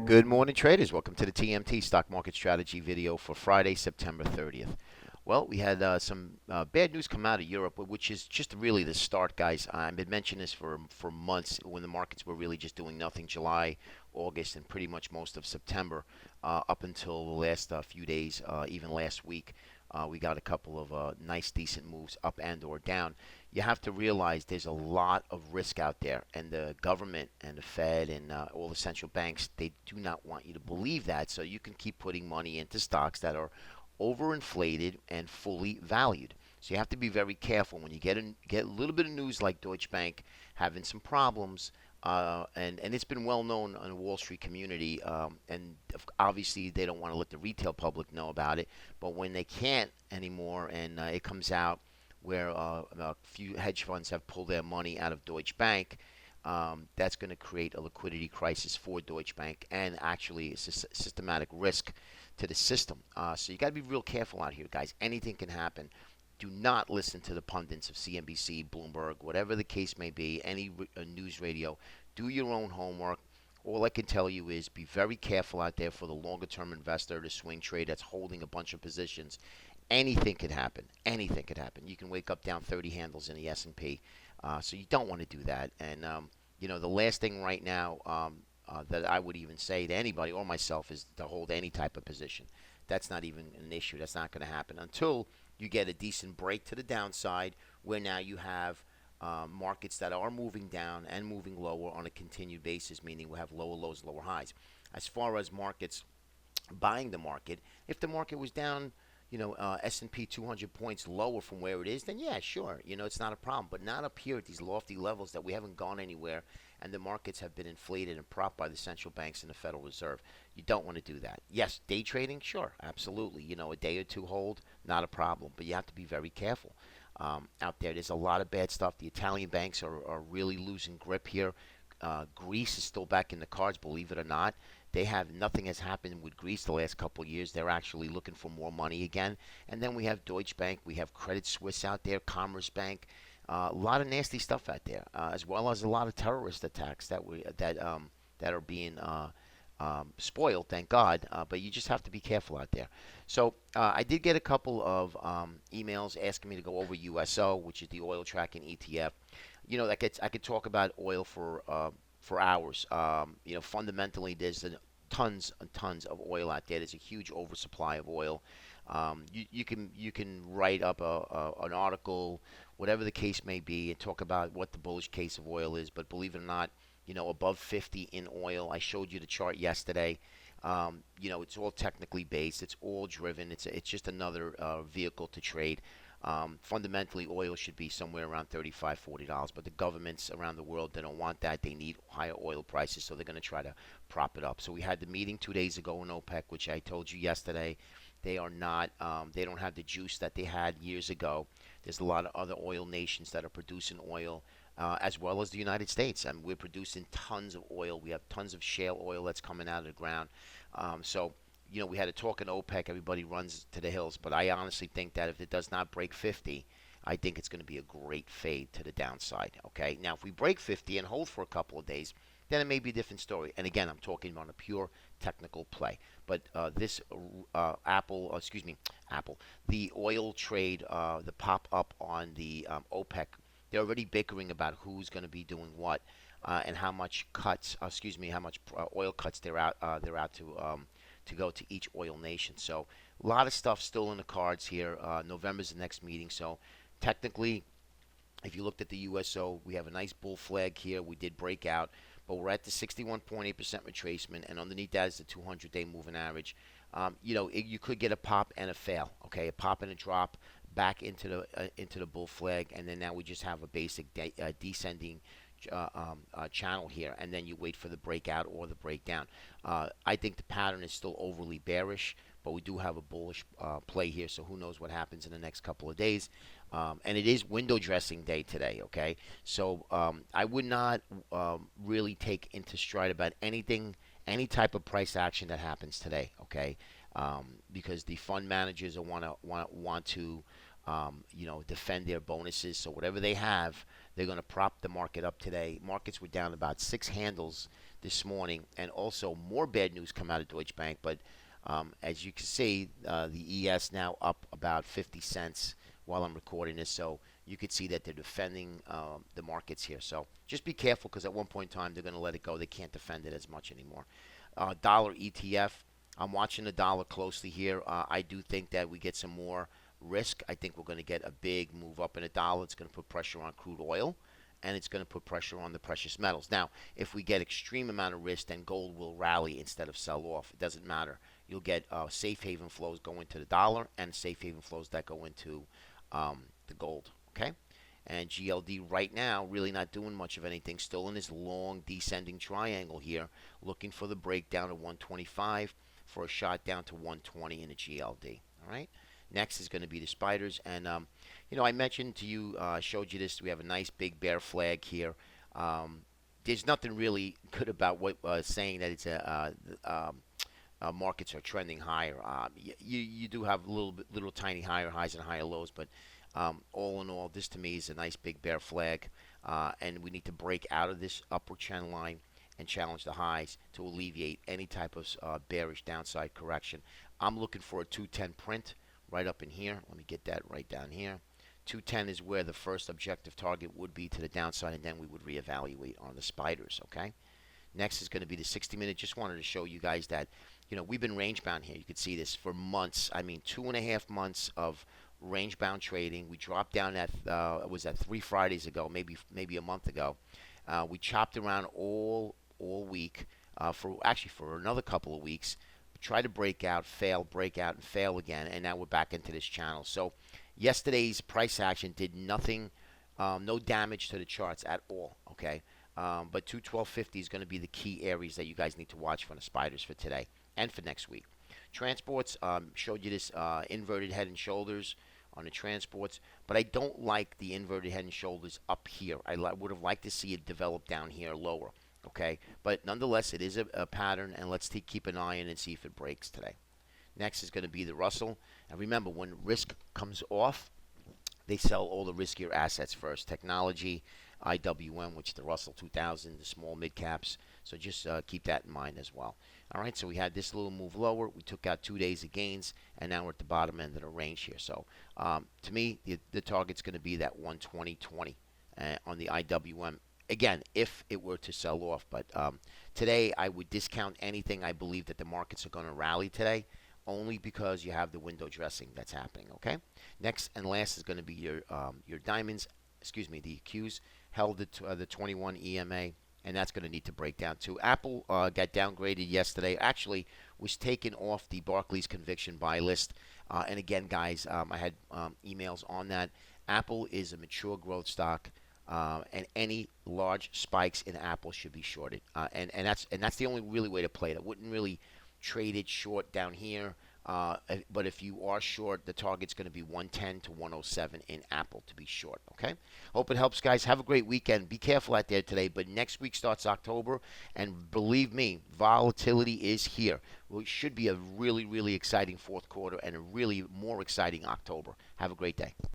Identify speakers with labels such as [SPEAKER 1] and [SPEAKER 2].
[SPEAKER 1] Good morning, traders. Welcome to the TMT Stock Market Strategy video for Friday, September 30th. Well, we had some bad news come out of Europe, which is just really the start, guys. I've been mentioning this for months when the markets were really just doing nothing July, August, and pretty much most of September up until the last few days, even last week. We got a couple of nice, decent moves up and or down. You have to realize there's a lot of risk out there, and the government and the Fed and all the central banks, they do not want you to believe that, so you can keep putting money into stocks that are overinflated and fully valued. So you have to be very careful when you get a little bit of news like Deutsche Bank having some problems. And it's been well known in the Wall Street community, and obviously they don't want to let the retail public know about it. But when they can't anymore, and it comes out where a few hedge funds have pulled their money out of Deutsche Bank, that's going to create a liquidity crisis for Deutsche Bank and actually a systematic risk to the system. So you got to be real careful out here, guys. Anything can happen. Do not listen to the pundits of CNBC, Bloomberg, whatever the case may be, any news radio. Do your own homework. All I can tell you is be very careful out there for the longer term investor, the swing trade that's holding a bunch of positions. Anything could happen. Anything could happen. You can wake up down 30 handles in the S&P. So you don't want to do that. And, the last thing right now that I would even say to anybody or myself is to hold any type of position. That's not even an issue. That's not going to happen until you get a decent break to the downside where now you have markets that are moving down and moving lower on a continued basis, meaning we have lower lows, lower highs. As far as markets buying the market, if the market was down, S&P 200 points lower from where it is, then yeah, sure, it's not a problem. But not up here at these lofty levels that we haven't gone anywhere, and the markets have been inflated and propped by the central banks and the Federal Reserve. You don't want to do that. Yes, day trading, sure, absolutely. A day or two hold, not a problem. But you have to be very careful out there. There's a lot of bad stuff. The Italian banks are really losing grip here. Greece is still back in the cards, believe it or not. Nothing has happened with Greece the last couple of years. They're actually looking for more money again. And then we have Deutsche Bank, we have Credit Suisse out there, Commerce Bank, a lot of nasty stuff out there, as well as a lot of terrorist attacks that are being spoiled, thank God. But you just have to be careful out there. So I did get a couple of emails asking me to go over USO, which is the oil tracking ETF. I could talk about oil for hours. Fundamentally, there's tons and tons of oil out there. There's a huge oversupply of oil. You can write up an article, whatever the case may be, and talk about what the bullish case of oil is. But believe it or not, above 50 in oil. I showed you the chart yesterday. It's all technically based. It's all driven. It's just another vehicle to trade. Fundamentally, oil should be somewhere around $35, $40, but the governments around the world, they don't want that. They need higher oil prices, so they're going to try to prop it up. So we had the meeting 2 days ago in OPEC, which I told you yesterday. They are not, they don't have the juice that they had years ago. There's a lot of other oil nations that are producing oil, as well as the United States. I mean, we're producing tons of oil. We have tons of shale oil that's coming out of the ground. So we had a talk in OPEC. Everybody runs to the hills. But I honestly think that if it does not break 50, I think it's going to be a great fade to the downside. Okay. Now, if we break 50 and hold for a couple of days, then it may be a different story. And again, I'm talking about a pure technical play. But this Apple, the oil trade, the pop up on the OPEC, they're already bickering about who's going to be doing what and how much oil cuts they're out to go to each oil nation. So a lot of stuff still in the cards here. November's the next meeting. So technically, if you looked at the USO, we have a nice bull flag here. We did break out, but we're at the 61.8% retracement, and underneath that is the 200-day moving average. You could get a pop and a fail. Okay, a pop and a drop back into the bull flag, and then now we just have a basic descending channel here, and then you wait for the breakout or the breakdown. I think the pattern is still overly bearish, but we do have a bullish play here, so who knows what happens in the next couple of days. And it is window dressing day today, okay? So I would not really take into stride about anything, any type of price action that happens today, okay? Because the fund managers want to defend their bonuses. So whatever they have, They're going to prop the market up today. Markets were down about 6 handles this morning, and also more bad news come out of Deutsche Bank. But as you can see, the ES now up about 50 cents while I'm recording this. So you could see that they're defending the markets here. So just be careful because at one point in time they're going to let it go. They can't defend it as much anymore. Dollar ETF. I'm watching the dollar closely here. I do think that we get some more risk. I think we're going to get a big move up in a dollar. It's going to put pressure on crude oil, and it's going to put pressure on the precious metals. Now, if we get extreme amount of risk, then gold will rally instead of sell off. It doesn't matter. You'll get safe haven flows go into the dollar and safe haven flows that go into the gold. Okay? And GLD right now really not doing much of anything. Still in this long descending triangle here, looking for the breakdown of 125 for a shot down to 120 in the GLD. All right. Next is going to be the spiders, and I mentioned to you, showed you this. We have a nice big bear flag here. There's nothing really good about what saying that it's markets are trending higher. You do have little tiny higher highs and higher lows, but all in all, this to me is a nice big bear flag, and we need to break out of this upward trend line and challenge the highs to alleviate any type of bearish downside correction. I'm looking for a 210 print right up in here. Let me get that right down here. 210 is where the first objective target would be to the downside, and then we would reevaluate on the spiders, okay? Next is going to be the 60-minute. Just wanted to show you guys that, we've been range bound here. You could see this for months. I mean, 2.5 months of range bound trading. We dropped down at, was that 3 Fridays ago, maybe a month ago. We chopped around all week, for another couple of weeks. Try to break out, fail, break out, and fail again, and now we're back into this channel. So yesterday's price action did nothing, no damage to the charts at all, okay? But 212.50 is going to be the key areas that you guys need to watch for the spiders for today and for next week. Transports, showed you this inverted head and shoulders on the transports, but I don't like the inverted head and shoulders up here. I would have liked to see it develop down here lower. Okay, but nonetheless, it is a pattern, and let's keep an eye on it and see if it breaks today. Next is going to be the Russell. And remember, when risk comes off, they sell all the riskier assets first. Technology, IWM, which is the Russell 2000, the small mid caps. So just keep that in mind as well. All right, so we had this little move lower. We took out 2 days of gains, and now we're at the bottom end of the range here. So to me, the target's going to be that 120.20 on the IWM. Again, if it were to sell off. But today, I would discount anything. I believe that the markets are going to rally today only because you have the window dressing that's happening, okay? Next and last is going to be your diamonds, the Qs, held the 21 EMA, and that's going to need to break down too. Apple got downgraded yesterday. Actually, was taken off the Barclays conviction buy list. And again, guys, I had emails on that. Apple is a mature growth stock. And any large spikes in Apple should be shorted, and that's the only really way to play it. I wouldn't really trade it short down here, but if you are short, the target's going to be 110 to 107 in Apple to be short. Okay, hope it helps, guys. Have a great weekend. Be careful out there today, but next week starts October, and believe me, volatility is here. Well, it should be a really exciting fourth quarter and a really more exciting October. Have a great day.